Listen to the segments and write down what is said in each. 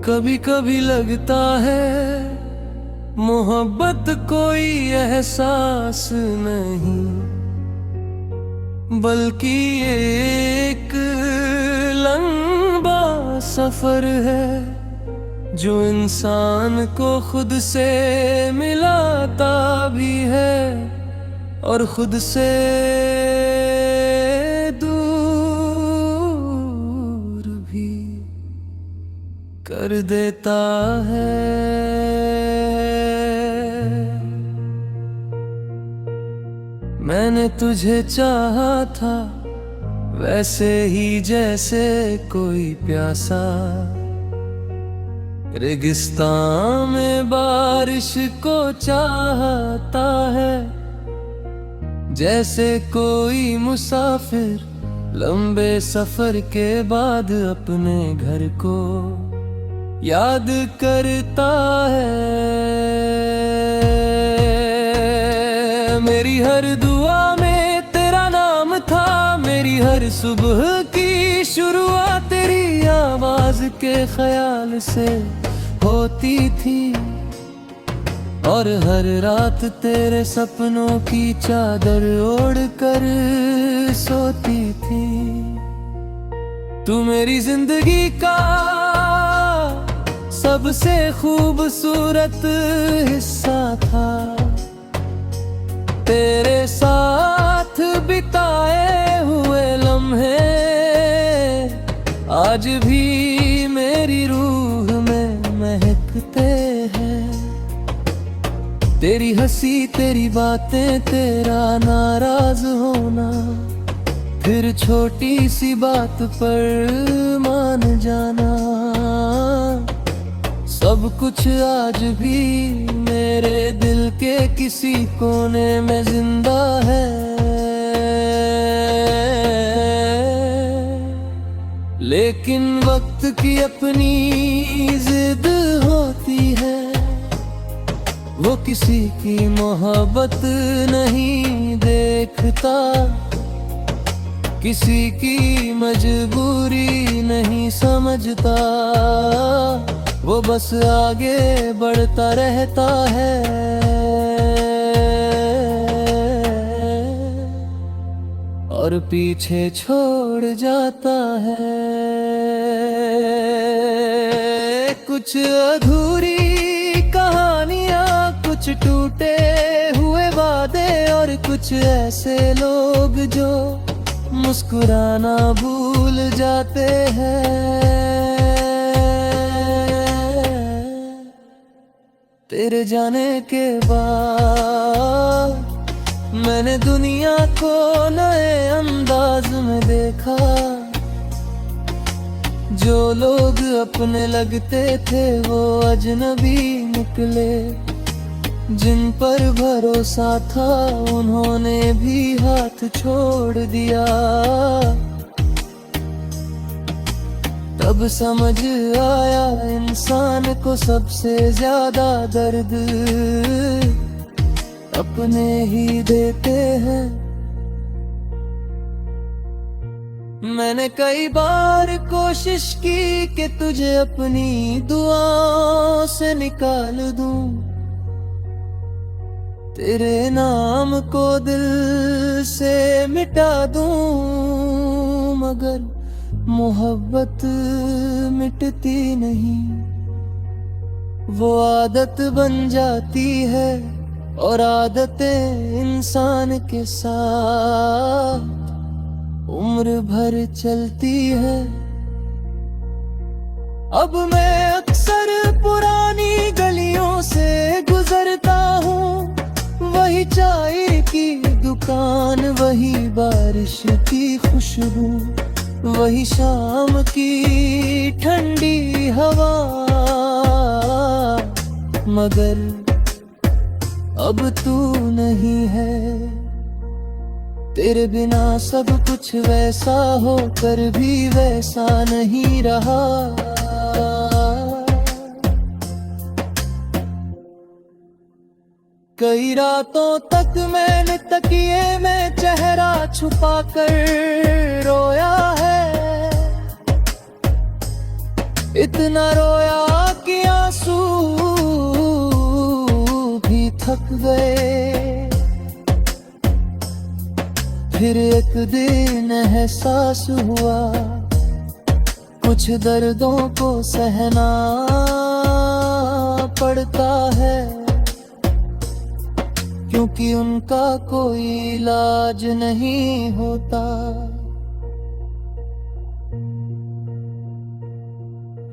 कभी कभी लगता है मोहब्बत कोई एहसास नहीं, बल्कि एक लंबा सफर है जो इंसान को खुद से मिलाता भी है और खुद से दूर भी कर देता है। मैंने तुझे चाहा था वैसे ही जैसे कोई प्यासा रेगिस्तान में बारिश को चाहता है, जैसे कोई मुसाफिर लंबे सफर के बाद अपने घर को याद करता है। मेरी हर दुआ में तेरा नाम था, मेरी हर सुबह की शुरुआत तेरी आवाज के ख्याल से होती थी, और हर रात तेरे सपनों की चादर ओढ़ कर सोती थी। तू मेरी जिंदगी का सबसे खूबसूरत हिस्सा था, तेरे साथ बिताए हुए लम्हे आज भी मेरी रूह में महकते हैं। तेरी हंसी, तेरी बातें, तेरा नाराज होना, फिर छोटी सी बात पर मान जाना, सब कुछ आज भी मेरे दिल के किसी कोने में जिंदा है। लेकिन वक्त की अपनी जिद होती है, वो किसी की मोहब्बत नहीं देखता, किसी की मजबूरी नहीं समझता, वो बस आगे बढ़ता रहता है और पीछे छोड़ जाता है कुछ अधूरी कहानियां, कुछ टूटे हुए वादे और कुछ ऐसे लोग जो मुस्कुराना भूल जाते हैं। तेरे जाने के बाद मैंने दुनिया को नए अंदाज में देखा, जो लोग अपने लगते थे वो अजनबी निकले, जिन पर भरोसा था उन्होंने भी हाथ छोड़ दिया। तब समझ आया इंसान को सबसे ज्यादा दर्द अपने ही देते हैं। मैंने कई बार कोशिश की कि तुझे अपनी दुआओं से निकाल दूं, तेरे नाम को दिल से मिटा दूं, मगर मोहब्बत मिटती नहीं, वो आदत बन जाती है और आदतें इंसान के साथ उम्र भर चलती है। अब मैं अक्सर पुरानी गलियों से गुजरता हूँ, वही चाय की दुकान, वही बारिश की खुशबू, वही शाम की ठंडी हवा, मगर अब तू नहीं है। तेरे बिना सब कुछ वैसा होकर भी वैसा नहीं रहा। कई रातों तक मैंने तकिए में चेहरा छुपा कर रोया है, इतना रोया थक गए। फिर एक दिन एहसास हुआ कुछ दर्दों को सहना पड़ता है, क्योंकि उनका कोई इलाज नहीं होता।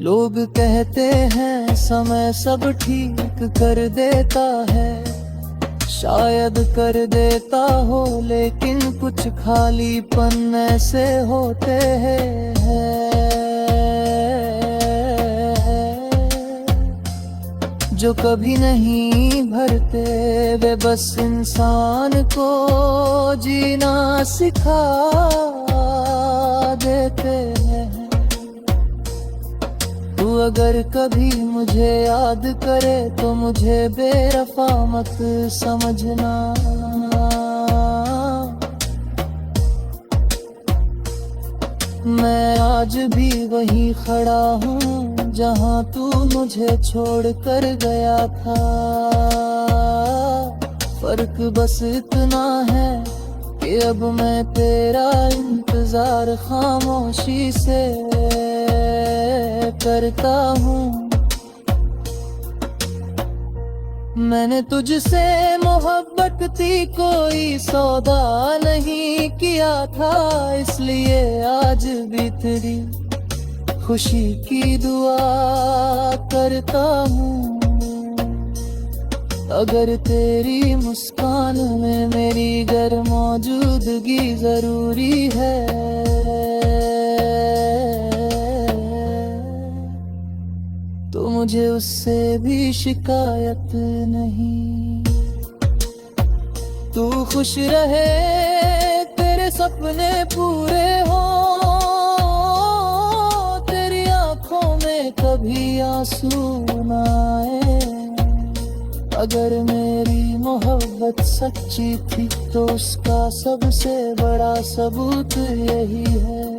लोग कहते हैं समय सब ठीक कर देता है, शायद कर देता हो, लेकिन कुछ खालीपन ऐसे होते हैं जो कभी नहीं भरते। वे बस इंसान को जीना सिखा देते हैं। तू अगर कभी मुझे याद करे तो मुझे बेवफा मत समझना। मैं आज भी वहीं खड़ा हूँ जहाँ तू मुझे छोड़ कर गया था। फर्क बस इतना है कि अब मैं तेरा इंतजार खामोशी से करता हूँ। मैंने तुझसे मोहब्बत थी, कोई सौदा नहीं किया था, इसलिए आज भी तेरी खुशी की दुआ करता हूँ। अगर तेरी मुस्कान में मेरी गर मौजूदगी जरूरी है, तो मुझे उससे भी शिकायत नहीं। तू खुश रहे, तेरे सपने पूरे हो, तेरी आंखों में कभी आंसू ना आए। अगर मेरी मोहब्बत सच्ची थी तो उसका सबसे बड़ा सबूत यही है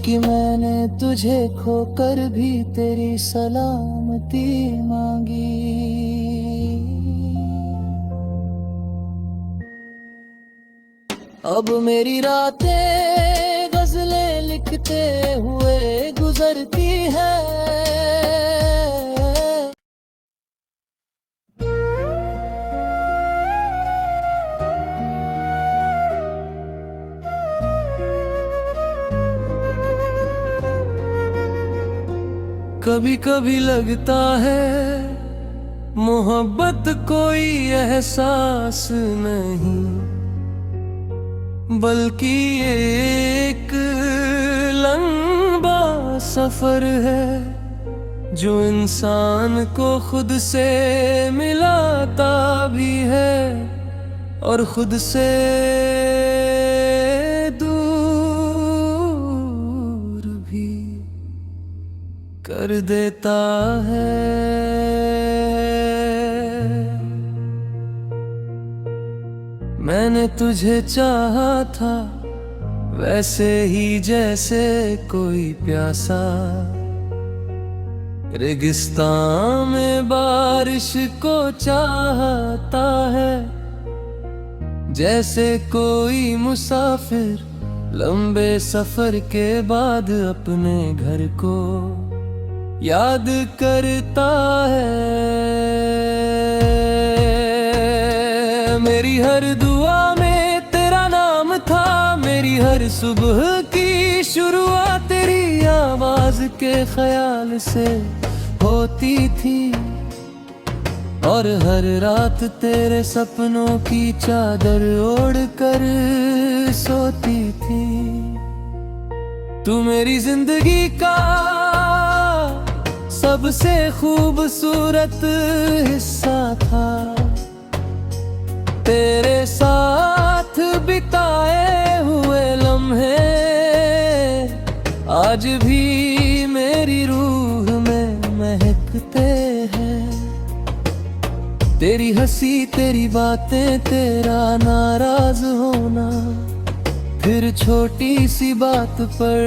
कि मैंने तुझे खोकर भी तेरी सलामती मांगी। अब मेरी रातें गजलें लिखते हुए गुजरती है। कभी कभी लगता है मोहब्बत कोई एहसास नहीं, बल्कि एक लंबा सफर है जो इंसान को खुद से मिलाता भी है और खुद से कर देता है। मैंने तुझे चाहा था वैसे ही जैसे कोई प्यासा रेगिस्तान में बारिश को चाहता है, जैसे कोई मुसाफिर लंबे सफर के बाद अपने घर को याद करता है। मेरी हर दुआ में तेरा नाम था, मेरी हर सुबह की शुरुआत तेरी आवाज के ख्याल से होती थी, और हर रात तेरे सपनों की चादर ओढ़ कर सोती थी। तू मेरी जिंदगी का सबसे खूबसूरत हिस्सा था, तेरे साथ बिताए हुए लम्हे आज भी मेरी रूह में महकते हैं। तेरी हंसी, तेरी बातें, तेरा नाराज होना, फिर छोटी सी बात पर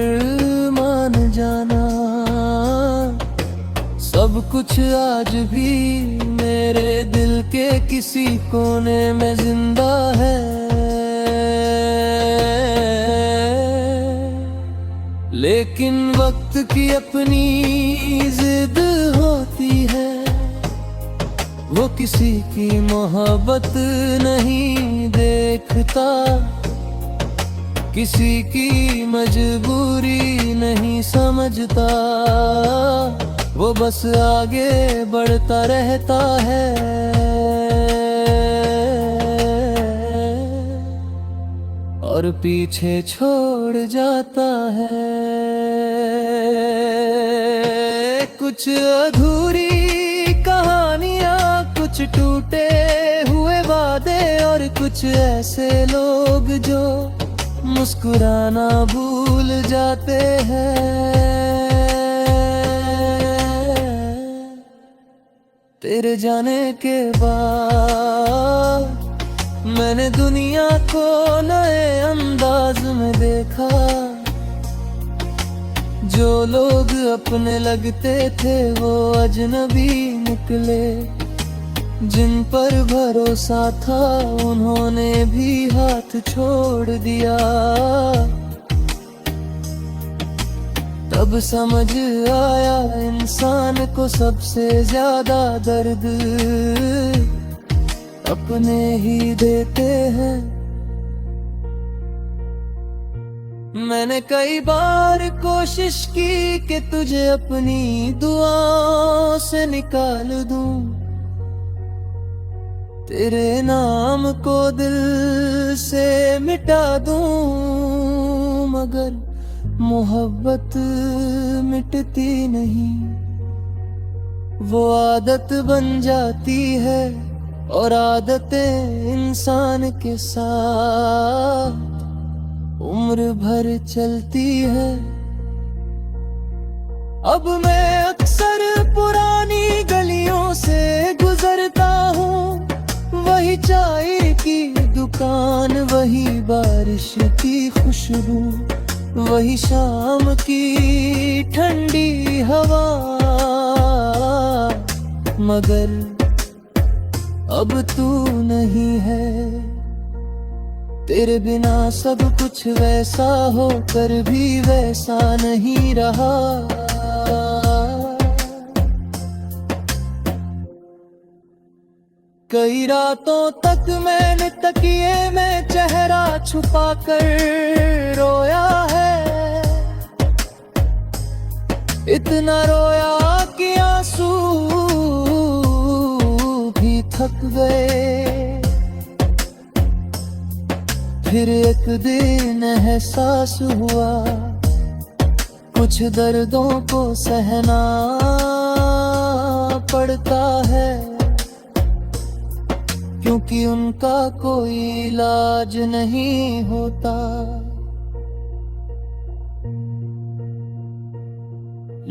मान जाना, सब कुछ आज भी मेरे दिल के किसी कोने में जिंदा है। लेकिन वक्त की अपनी जिद होती है, वो किसी की मोहब्बत नहीं देखता, किसी की मजबूरी नहीं समझता, वो बस आगे बढ़ता रहता है। और पीछे छोड़ जाता है कुछ अधूरी कहानियां, कुछ टूटे हुए वादे, और कुछ ऐसे लोग जो मुस्कुराना भूल जाते हैं। तेरे जाने के बाद मैंने दुनिया को नए अंदाज में देखा। जो लोग अपने लगते थे वो अजनबी निकले, जिन पर भरोसा था उन्होंने भी हाथ छोड़ दिया। तब समझ आया इंसान को सबसे ज्यादा दर्द अपने ही देते हैं। मैंने कई बार कोशिश की कि तुझे अपनी दुआओं से निकाल दूं, तेरे नाम को दिल से मिटा दूं, मगर मोहब्बत मिटती नहीं। वो आदत बन जाती है और आदतें इंसान के साथ उम्र भर चलती है। अब मैं अक्सर पुरानी गलियों से गुजरता हूँ, वही चाय की दुकान, वही बारिश की खुशबू, वही शाम की ठंडी हवा, मगर अब तू नहीं है। तेरे बिना सब कुछ वैसा होकर भी वैसा नहीं रहा। कई रातों तक मैंने तकिए में चेहरा छुपा कर रोया है, इतना रोया कि आंसू भी थक गए। फिर एक दिन एहसास हुआ कुछ दर्दों को सहना पड़ता है, क्योंकि उनका कोई इलाज नहीं होता।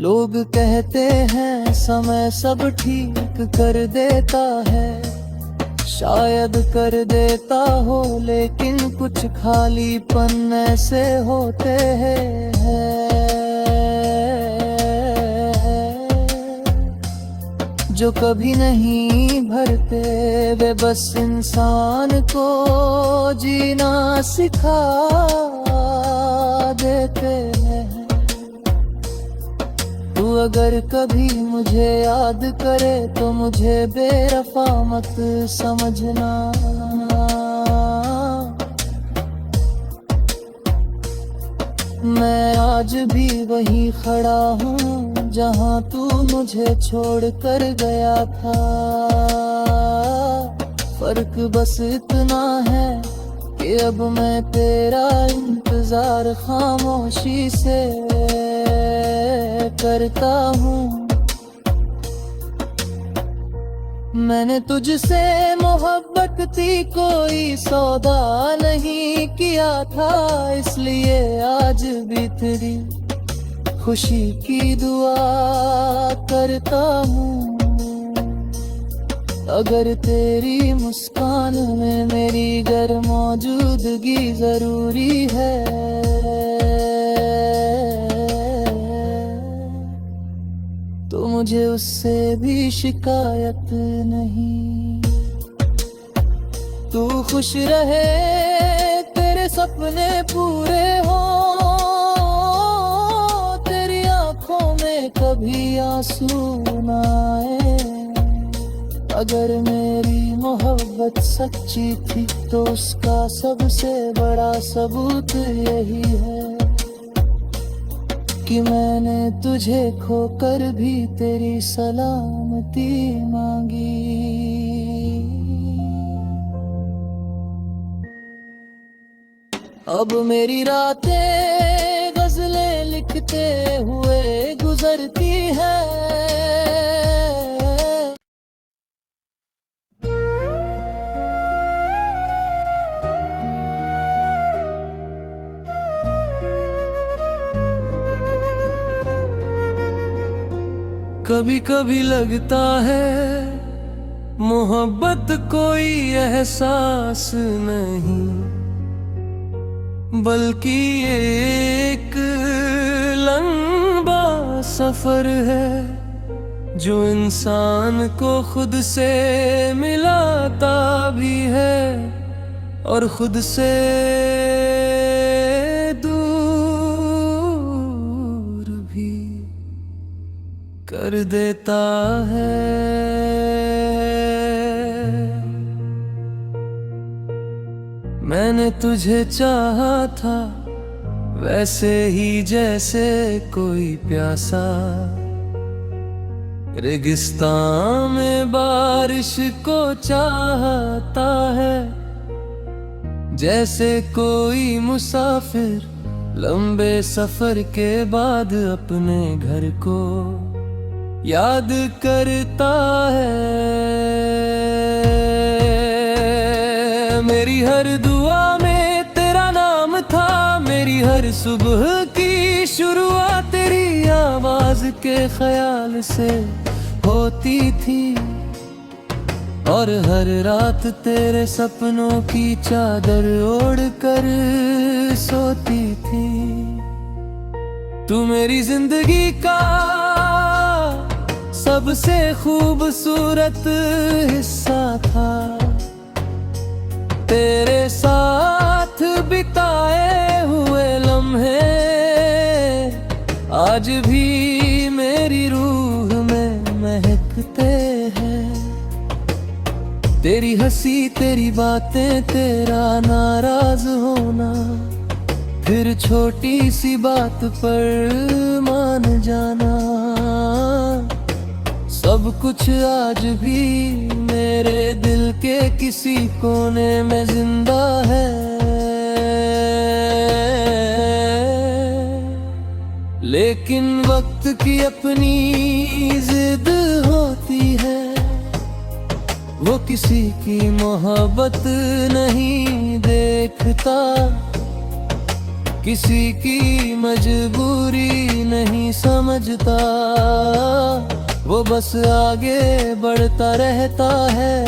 लोग कहते हैं समय सब ठीक कर देता है, शायद कर देता हो, लेकिन कुछ खालीपन ऐसे होते हैं जो कभी नहीं भरते। वे बस इंसान को जीना सिखा देते हैं। तू अगर कभी मुझे याद करे तो मुझे बेवफा मत समझना। मैं आज भी वही खड़ा हूँ जहाँ तू मुझे छोड़ कर गया था। फर्क बस इतना है कि अब मैं तेरा इंतजार खामोशी से करता हूँ। मैंने तुझसे मोहब्बत की कोई सौदा नहीं किया था, इसलिए आज भी तेरी खुशी की दुआ करता हूँ। अगर तेरी मुस्कान में मेरी गर मौजूदगी जरूरी है, तो मुझे उससे भी शिकायत नहीं। तू खुश रहे, तेरे सपने पूरे हो, तेरी आंखों में कभी आंसू ना आए। अगर मेरी मोहब्बत सच्ची थी तो उसका सबसे बड़ा सबूत यही है कि मैंने तुझे खोकर भी तेरी सलामती मांगी। अब मेरी रातें गजलें लिखते हुए गुजरती है। कभी कभी लगता है मोहब्बत कोई एहसास नहीं, बल्कि एक लंबा सफर है जो इंसान को खुद से मिलाता भी है और खुद से दूर भी कर देता है। मैंने तुझे चाहा था वैसे ही जैसे कोई प्यासा रेगिस्तान में बारिश को चाहता है, जैसे कोई मुसाफिर लंबे सफर के बाद अपने घर को याद करता है। मेरी हर दुआ में तेरा नाम था, मेरी हर सुबह की शुरुआत तेरी आवाज के ख्याल से होती थी, और हर रात तेरे सपनों की चादर ओढ़ कर सोती थी। तू मेरी जिंदगी का सबसे खूबसूरत हिस्सा था, तेरे साथ बिताए हुए लम्हे आज भी मेरी रूह में महकते हैं। तेरी हंसी, तेरी बातें, तेरा नाराज होना, फिर छोटी सी बात पर मान जाना, सब कुछ आज भी मेरे दिल के किसी कोने में जिंदा है। लेकिन वक्त की अपनी जिद होती है, वो किसी की मोहब्बत नहीं देखता, किसी की मजबूरी नहीं समझता, वो बस आगे बढ़ता रहता है।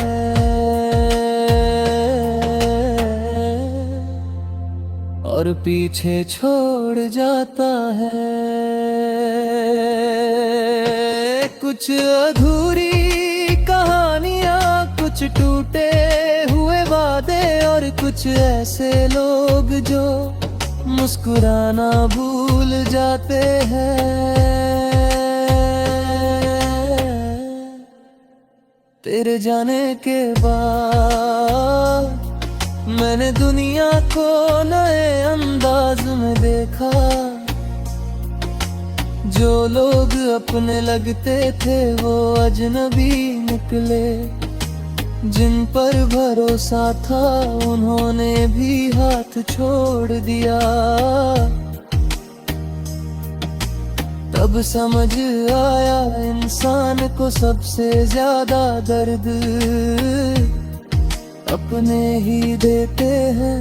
और पीछे छोड़ जाता है कुछ अधूरी कहानियां, कुछ टूटे हुए वादे, और कुछ ऐसे लोग जो मुस्कुराना भूल जाते हैं। तेरे जाने के बाद मैंने दुनिया को नए अंदाज में देखा, जो लोग अपने लगते थे वो अजनबी निकले, जिन पर भरोसा था उन्होंने भी हाथ छोड़ दिया। तब समझ आया इंसान को सबसे ज्यादा दर्द अपने ही देते हैं।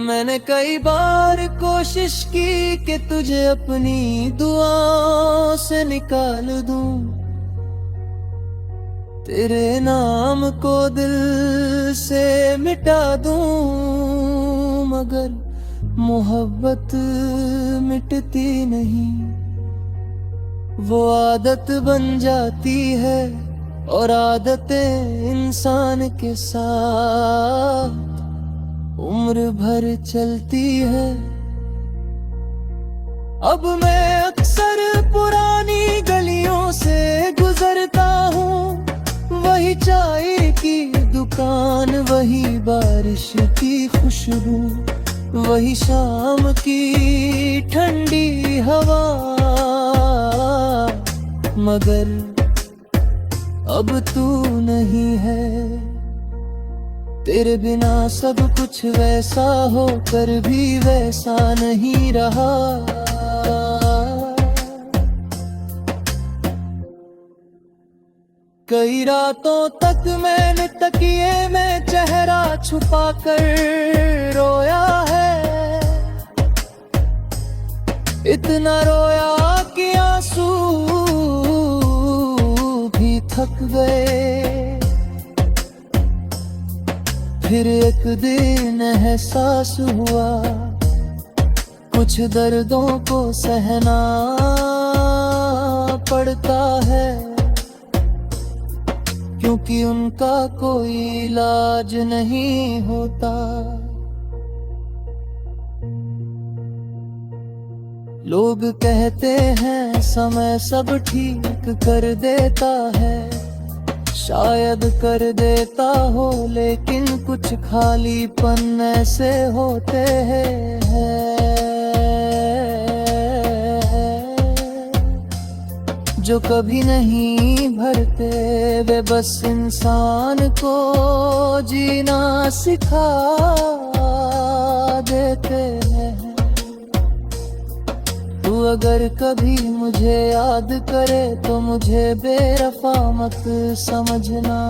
मैंने कई बार कोशिश की कि तुझे अपनी दुआओं से निकाल दूं, तेरे नाम को दिल से मिटा दूं, मगर मोहब्बत मिटती नहीं। वो आदत बन जाती है और आदतें इंसान के साथ उम्र भर चलती है। अब मैं अक्सर पुरानी गलियों से गुजरता हूँ, वही चाय की दुकान, वही बारिश की खुशबू, वही शाम की ठंडी हवा, मगर अब तू नहीं है। तेरे बिना सब कुछ वैसा होकर भी वैसा नहीं रहा। कई रातों तक मैंने तकिए में चेहरा छुपा कर रोया है, इतना रोया कि आंसू भी थक गए। फिर एक दिन एहसास हुआ कुछ दर्दों को सहना पड़ता है, क्योंकि उनका कोई इलाज नहीं होता। लोग कहते हैं समय सब ठीक कर देता है, शायद कर देता हो, लेकिन कुछ खालीपन ऐसे होते हैं जो कभी नहीं भरते। वे बस इंसान को जीना सिखा देते हैं। तू अगर कभी मुझे याद करे तो मुझे बेवफा मत समझना।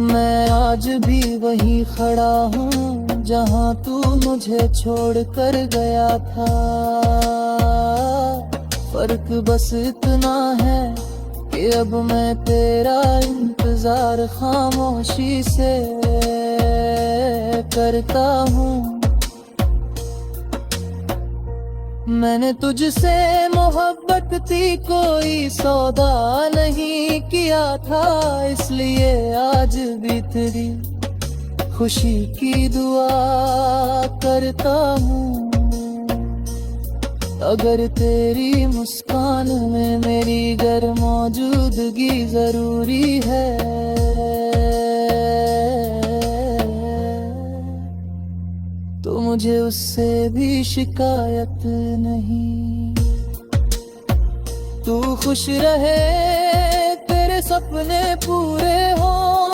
मैं आज भी वही खड़ा हूँ जहाँ तू मुझे छोड़ कर गया था। फर्क बस इतना है कि अब मैं तेरा इंतजार खामोशी से करता हूँ। मैंने तुझसे मोहब्बत थी, कोई सौदा नहीं किया था, इसलिए आज भी तेरी खुशी की दुआ करता हूँ। अगर तेरी मुस्कान में मेरी गर मौजूदगी जरूरी है, तो मुझे उससे भी शिकायत नहीं। तू खुश रहे, तेरे सपने पूरे हों,